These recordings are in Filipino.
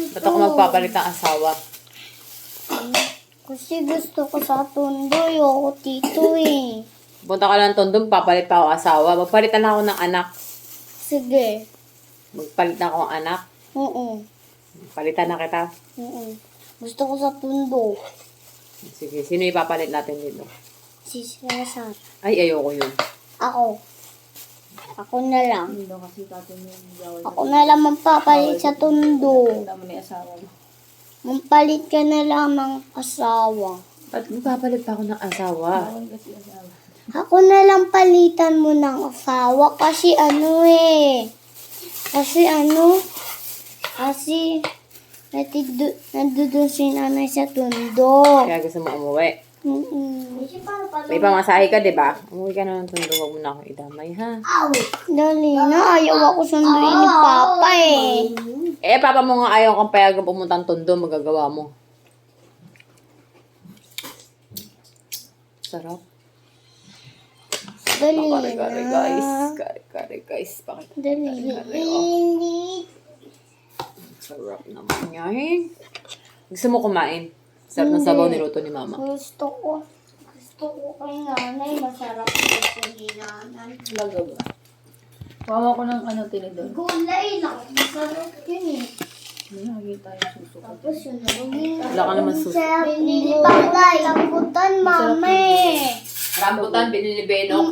Ba't ako magpapalit ng asawa? Kasi gusto ko sa Tondo. Ayoko dito eh. Punta ka lang Tondo, papalit pa ako asawa. Magpalitan na ako ng anak. Sige. Magpalit na ako ng anak. Oo. Palitan na kita. Oo. Gusto ko sa Tondo. Sige, sino ipapalit natin dito? Si Cesar. Ay, ayoko yun. Ako. Ako na lang. Hindi daw kasi tatay mo yung bawal. Ako na lang magpapalit sa Tondo. Tama na yung asawa mo. Magpalit ka na lang ng asawa. Ba't magpapalit pa ako ng asawa? Bawal kasi asawa. Ako na lang palitan mo ng asawa kasi kasi nandun si nanay sa Tondo. Kaya gusto mo umuwi. May Mm-mm. pamasahe ka, di ba? Umuwi ka na ng Tondo, huwag mo na akong idamay, ha? Dali na, ayaw ako sunduin ni Papa eh. Eh, papa mo nga ayaw kang payagang pumunta ng Tondo, magagawa mo. Sarap. Dali Kare-kare, guys. na. Kare-kare, guys. Bakit? Dali. Kare-kare, oh. Sarap naman yan. Gusto mo kumain? Sarap ng sabaw niluto ni mama. Gusto ko kay nanay, masarap gusto ni nanay. Talaga ba? Wawa ko ng tinidor. Gulay lang, masarap yun eh. Hindi nakikita yung suso ko. Tapos yun, naging Wala ka naman susi. binili pa ko ng lambutan, mami. Rambutan, binili Benok.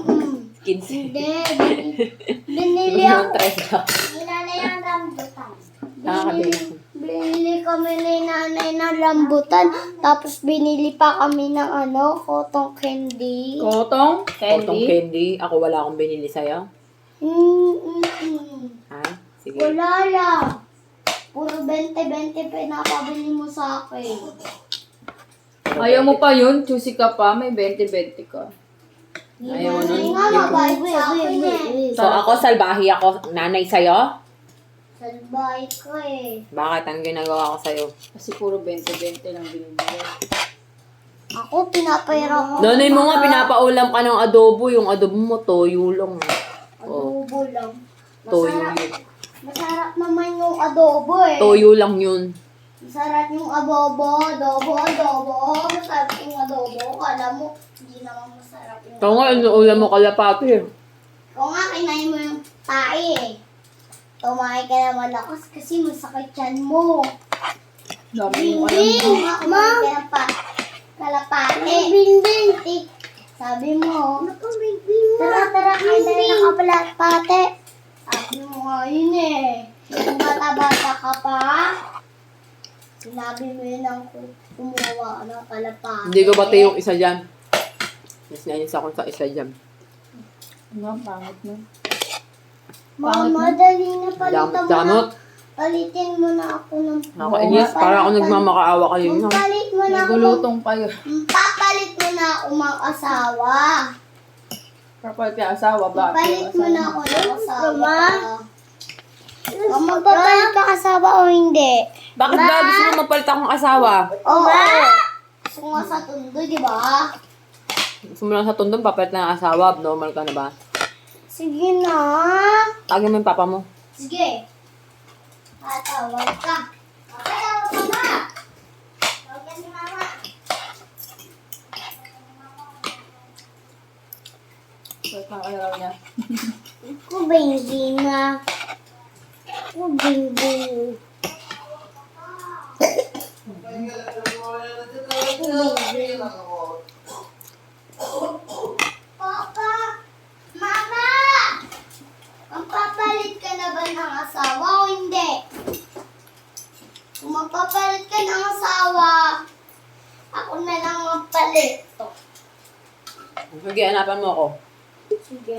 15. Hindi, binili Yung ako. 30. Ni nanay ang rambutan. Nakakabili. Binili kami ni nanay ng rambutan, tapos binili pa kami ng cotton candy. Kotong? Cotton Candy? candy. Ako wala akong binili sa'yo. Ha? Sige. Wala lang. Puro 20-20 pinapabili mo sa akin. Ayaw mo pa yun? Choosy ka pa? May 20-20 ka. Ayaw mo nun. Hindi nga mabait sa akin eh. So ako, salbahi ako. Nanay sa'yo? Salbay ka eh. Bakit? Ang ginagawa ko sa'yo? Kasi puro 20-20 lang binibigay. Ako, pinapahirap mo. Nanay mo nga, pinapaulam ka ng adobo. Yung adobo mo, toyo lang. Oh, Adobo lang. toyo Masarap, yun. masarap naman yung adobo eh. Toyo lang yun. Masarap yung adobo. Masarap yung adobo. Kala mo, hindi naman masarap yung Ikaw nga, inuulam mo kalapati. Kung nga, kinain mo yung tae eh. Tumahay ka na malakas kasi masakit yan mo. Dami mo alam Hindi, mo. kumain ka ng kalapate. Binding. Sabi mo, tara, kain tayo ng kalapate. Sabi mo nga yun eh. Yung bata-bata ka pa, sinabi mo yun ang kumuha ng kalapate. Hindi ko bati yung isa dyan. Mas nainis ako sa isa dyan. Ano? Pangit mo. Mama, dali na palitan mo na. Damot. Palitin mo na ako ng... Nakainis. Para ako nagmamakaawa kayo. No? Palit mo na May ako. gulutong pa yun. Papalit mo na ako mga asawa. Kapag yung asawa, bakit Palit yung mo na asawa? ako ng asawa. Mama, papalit ka asawa o hindi? Bakit ba gusto mo magpalit akong asawa? Oo. Gusto ko nga sa Tondo, di ba? Gusto mo lang sa tundong papalit na ng asawa. Normal ka na ba? Sige na. Tagin mo yung papa mo. Sige. Tatawag ka. Okay, tawag ka na. Tawag ka si mama. Kapag ang araw niya. Ako ba hindi na? Ako hindi. Papa! Mama! Magpapalit ka na ba ng asawa o hindi? Kung magpapalit ka ng asawa, ako na lang magpalit. Sige, hanapan mo ako. Sige.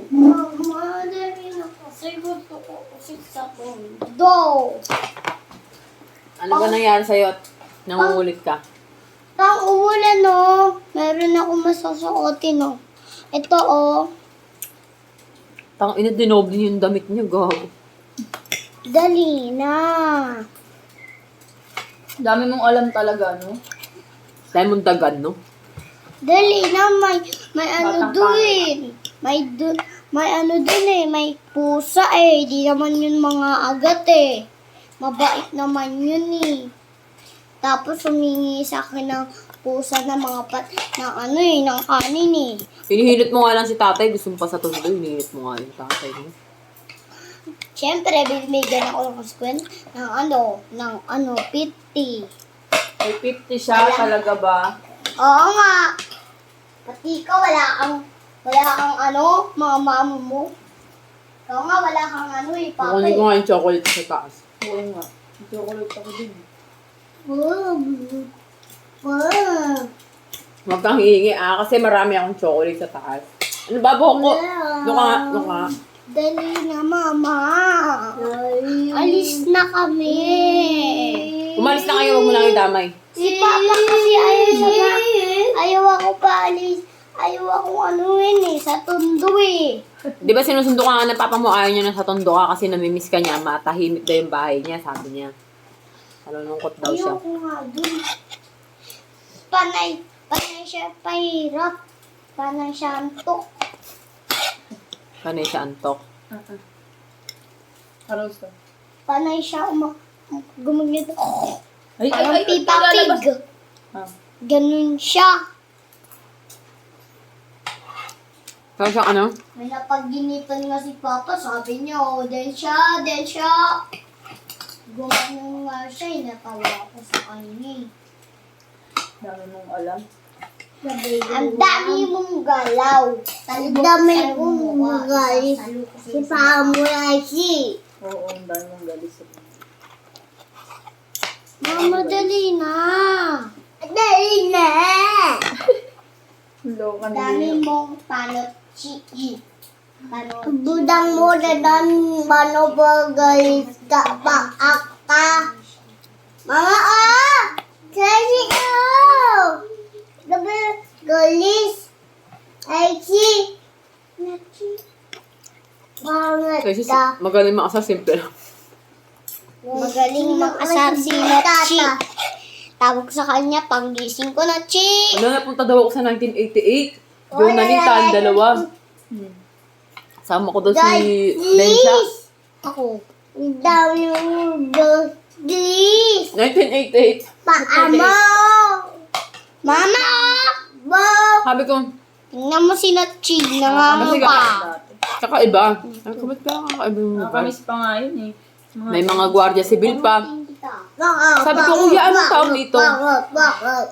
Mama, dali na kasi gusto ko kasi sa Tondo. Ano ba nangyari sa'yo at nangungulit ka? Tang ulan, no? Meron akong masasuotin, no? Ito, oh. Tang ina, dinoble yung damit niya, gago. Dali na. Dami mong alam talaga, no? Diamond Dagan, no? Dali na, may ano Batang doon. May ano din eh, may pusa eh. Di naman yun mga agat eh. Mabait naman yun eh. Tapos humingi sa akin ng pusa na mga ng ano eh, ng kanin eh. Hinihilit mo nga lang si tatay. Gusto mo pa sa tondo. Hinihilit mo nga yung tatay mo. Siyempre, binibigyan ako ng kuskwent ng ano, 50. May 50 siya talaga ba? Oo nga. Pati ikaw, wala kang ano, mga mamo mo. Ikaw nga, wala kang ano eh, papa Kukunin ko nga yung chocolate sa taas. Oo nga. May chocolate ako din. Huwag kang hihingi kasi marami akong chocolate sa taas. Ano ba, Boko? Doon ka nga, doon ka nga. Dali na, mama. Alis na kami. Umalis na kayo, huwag mo lang idamay. Si Papa kasi ayaw ako paalis. Ayaw akong anuin eh, sa tondo eh. Di ba sinusundo ka nga ng papa mo, ayaw niya na sa tondo ka kasi namimiss ka niya, matahimik daw yung bahay niya, sabi niya. Nalulungkot daw siya. Ayaw ko nga dun. Panay siya pahirap. Panay siya antok. Kanay siya antok. Karos to. Panay siya gumagit. Ay, Parang Peppa lalabas. Pig. Ah. Ganun siya. Kaya siya ano? May napaginitan nga si Papa, sabi niya, oh, den siya. Gumanon nga siya, natawa ako sa kanya. Dami mong alam. Ang dami mong galaw. Ang dami mong galis. Si Pamurashi. Oo, ang dami mong galis. Mama, dali na. Dali na. Hello, ka na Dami din. mong panochi. Budang mo na dan mano ba galis ka pa aka. Mama, kasi gabi galis. Ay, si. Kasi Bangat ka. magaling makasa simple lang. Magaling mag-asar si Nachi. Tawag sa kanya, panggising ko na, Chi. Ano, napunta daw ako sa 1988. Doon nanita ang dalawa. Sama ko daw si Densha. Ako. Ang dami mong galis. 1988. Paano? Mama! Bo! Sabi ko, Tingnan mo si Nachi, Kasi nangangapa. Dati. kakaiba. Sabi ko, ba't kaya kakaiba yung lugar? Nakakamiss pa nga yun eh. May mga gwardiya sibil pa. Sabi ko, kuya, anong taon dito? Bakit?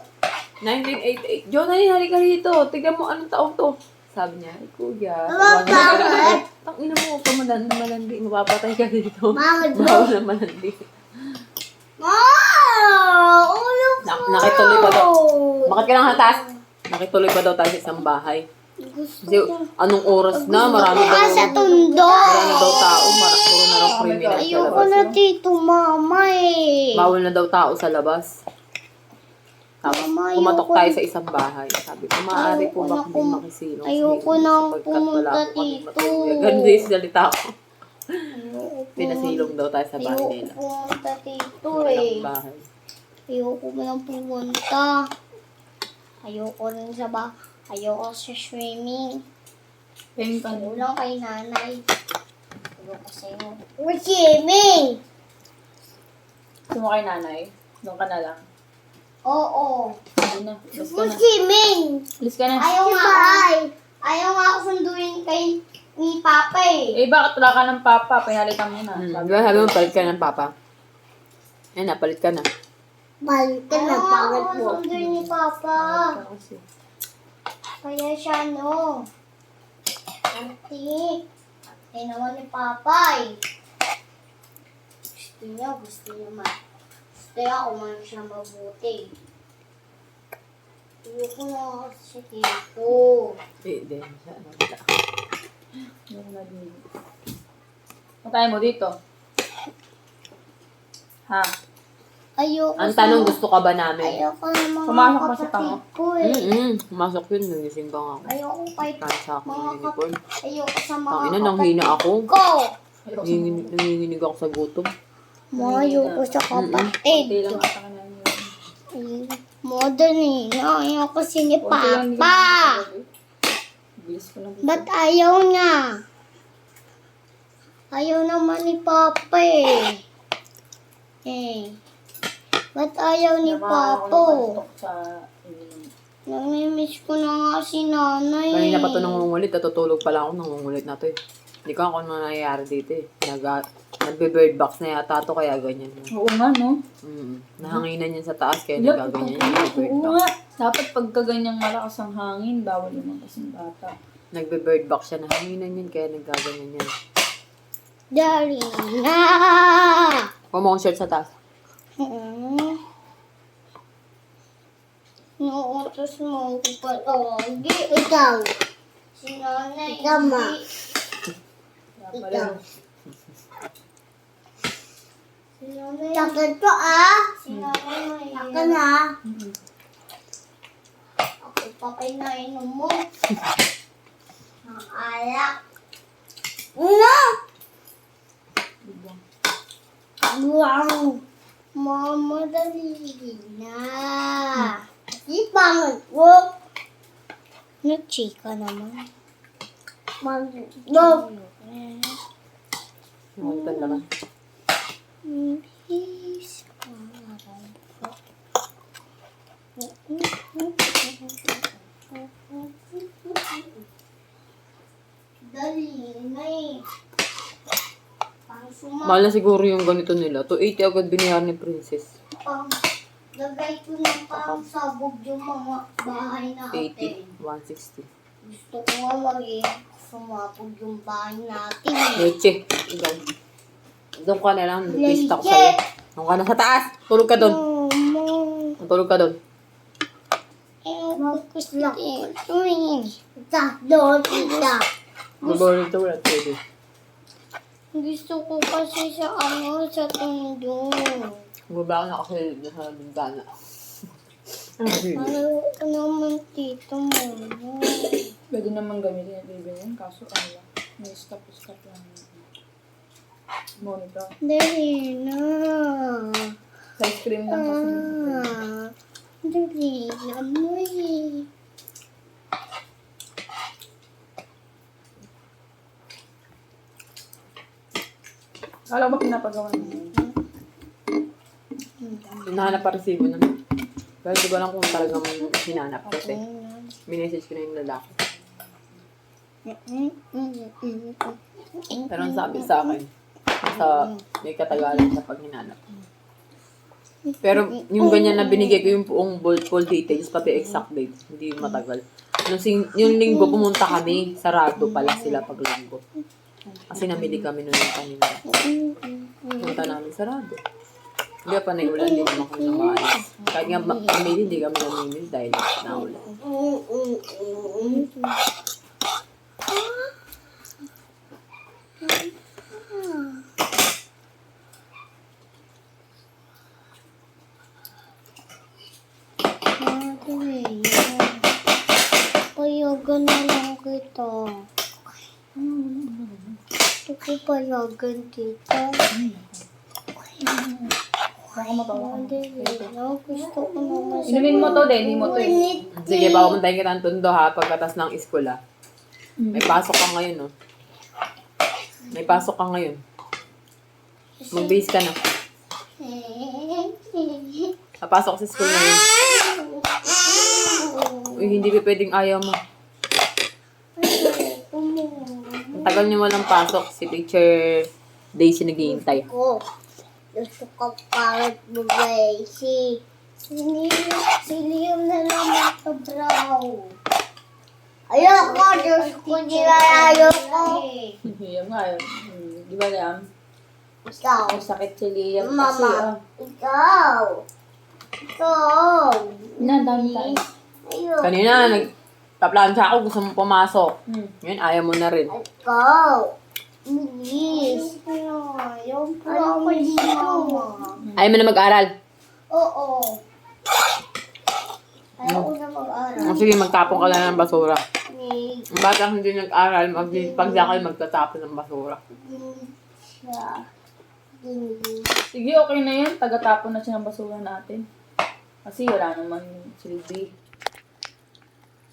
1988. Jonathan, halika rito. Tignan mo anong taon to. Sabi niya, ay kuya. Bakit? Tangina mo, huwag ka malandi. Mapapatay ka dito. Bakit? Bawal na malandi. Ulo ko. Nakituloy pa daw. Bakit ka nang hatas? Nakituloy pa daw tayo sa isang bahay. Kasi anong oras na, marami daw. Sa tundo. Marami daw tao, puro na raw criminal sa Ayoko labas. na dito, mama eh. Bawal na daw tao sa labas. Tapos Mama, kumatok ayoko. tayo sa isang bahay. Sabi ko, maaari po ba kami makisilong? Ayoko nang pumunta dito. Ganun din yung salita ko. Ayoko Pinasilong daw tayo sa bahay nila. pumunta dito Walang eh. bahay. Ayoko mo nang pumunta. Ayoko rin sa Ayoko sa swimming. Peng ka Ayoko lang kay nanay. Ayoko sa'yo. We're swimming! Gusto mo kay nanay? Doon ka na lang. Oo. Hindi na. Alis ka We're na. swimming! Alis ka na. Ayaw nga ako sunduin kay ni Papa eh. Eh, bakit wala ka ng papa? Pinalitan mo na. Di ba sabi mo, palit ka ng papa? Ayun na, palit ka na. Balik ka na, pangit mo. Sunduin ni Papa. Kasi. Kaya siya, no. Ate. Ate naman ni Papa eh. Gusto niya man. Gusto niya ako man siya mabuti. Ayoko na kasi dito. Hindi, siya. Yung naging... Matay mo dito. Ha? Ayoko Ang tanong, gusto ka ba namin? Ayoko na mga Pumasok ba sa kapatid tango? ko eh. Pumasok yun, nagising ka nga ako. Ayoko kay Kahit sa akin yung uniform. Ayoko sa mga Tangina, nanghina ako. ko. Nanginginig ako sa gutom. Ayoko sa Hindi kapatid. lang ata ka na yun. Modern eh. Ayoko kasi ni Konti lang, hindi ka Papa. nakakagabi. Bilis ko lang dito. Ba't ayaw niya? Ayaw naman ni Papa eh. Ba't ayaw ni Papa? Sa ininom. Namimiss ko na nga si nanay. Kanina pa ito nangungulit. Natutulog pala ako nangungulit na to eh. Hindi ko ako ano nangyayari dito eh. Nagbe-bird box na yata to kaya ganyan. Oo nga, no? Nahanginan yan sa taas kaya Wala, nagaganyan yan. Nagbe-bird oo box. nga. Dapat pagka ganyang malakas ang hangin, bawal naman kasing bata. Nagbe-bird box siya. Nahanginan yan kaya nagaganyan yan. Darina! Huwag mo akong shirt sa taas. Nauutos mo ko palagi. Ikaw. Si nanay. Ikaw, ma. Ikaw. Si nanay. Takot ko, Si nanay. Takot na. Ako pa pinainom mo. Ang alak. Ano? Wow. Mama, dali na. Di pangit ko. Nag-chika naman. Mag-dog. Nakalitan naman. Please. Dali na eh. Pang Mahal na siguro yung ganito nila. 280 agad binayaran ni Princess. Lagay ko ng pang sabog yung mga bahay natin. 80. 160. Gusto ko nga maging sumabog yung bahay natin. Leche. Ikaw. Doon ka na lang. Nag-pista ko sa'yo. Doon ka na sa taas. Tulog ka doon. Tulog ka doon. Gusto ito eh. Doon, tita. Mabulit ito. Wala pwede. Gusto ko kasi sa sa tundong. Baba ako nakasilid na sa bintana. Ayaw ko naman tito mo. Pwede naman gamitin yung baby yan, kaso ano lang, may stop lang yung monitor. Dali na. Sa screen lang kasi. Dali na mo eh. Kala ko ba pinapagawa niyo? Hinahanap pa resibo na. Pero hindi ko lang kung talagang hinanap kasi. Minessage ko na yung lalaki. Pero ang sabi sa akin, may katagalan sa pag hinanap. Pero yung ganyan na binigay ko yung buong full details, pati exact date, hindi matagal. Yung linggo, pumunta kami, sarado pala sila pag linggo. Kasi namili kami nun yung kanina. Pumunta namin sarado. Hindi pa nag-ulan, hindi naman kami namaalis. Kahit nga namili, hindi kami namimili dahil naulan. Payagan na lang kita. Gusto ko payagan tita. Baka matawa ka. Gusto ko naman Inumin mo to, hindi mo to eh. Sige, papapuntahin kita ng Tondo ha, pagkatas ng school ha. May pasok ka ngayon, no? May pasok ka ngayon. Mag-base ka na. Papasok sa school ngayon. Uy, hindi pa pwedeng ayaw mo. Ang tagal niyo walang pasok. Si Teacher Daisy naghihintay. Gusto ko parang bugay. Si Liam na naman sa brow. Ayoko, Diyos ko, ayoko. Yung nga, di ba yan? Ikaw. Ang sakit si Liam kasi Mama. Ikaw. Ikaw. Dami tayo. Ayoko. Kanina, nagpa-plancha ako. Gusto mo pumasok. Ngayon, ayaw mo na rin. Ikaw. Bilis. Ayaw po ako dito. Ayaw mo na mag-aral. Oo. Ayaw ko na mag-aral. Sige, magtapon ka lang ng basura. Ni Ang batang hindi nag-aral, pag-sakal magtatapon ng basura. siya. Sige, okay na yan. Tagatapon na siya ng basura natin. Kasi wala naman silbi.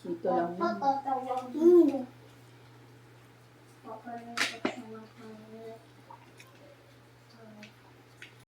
Dito lang yun. Papatawag mo. Papalagay ko sa mga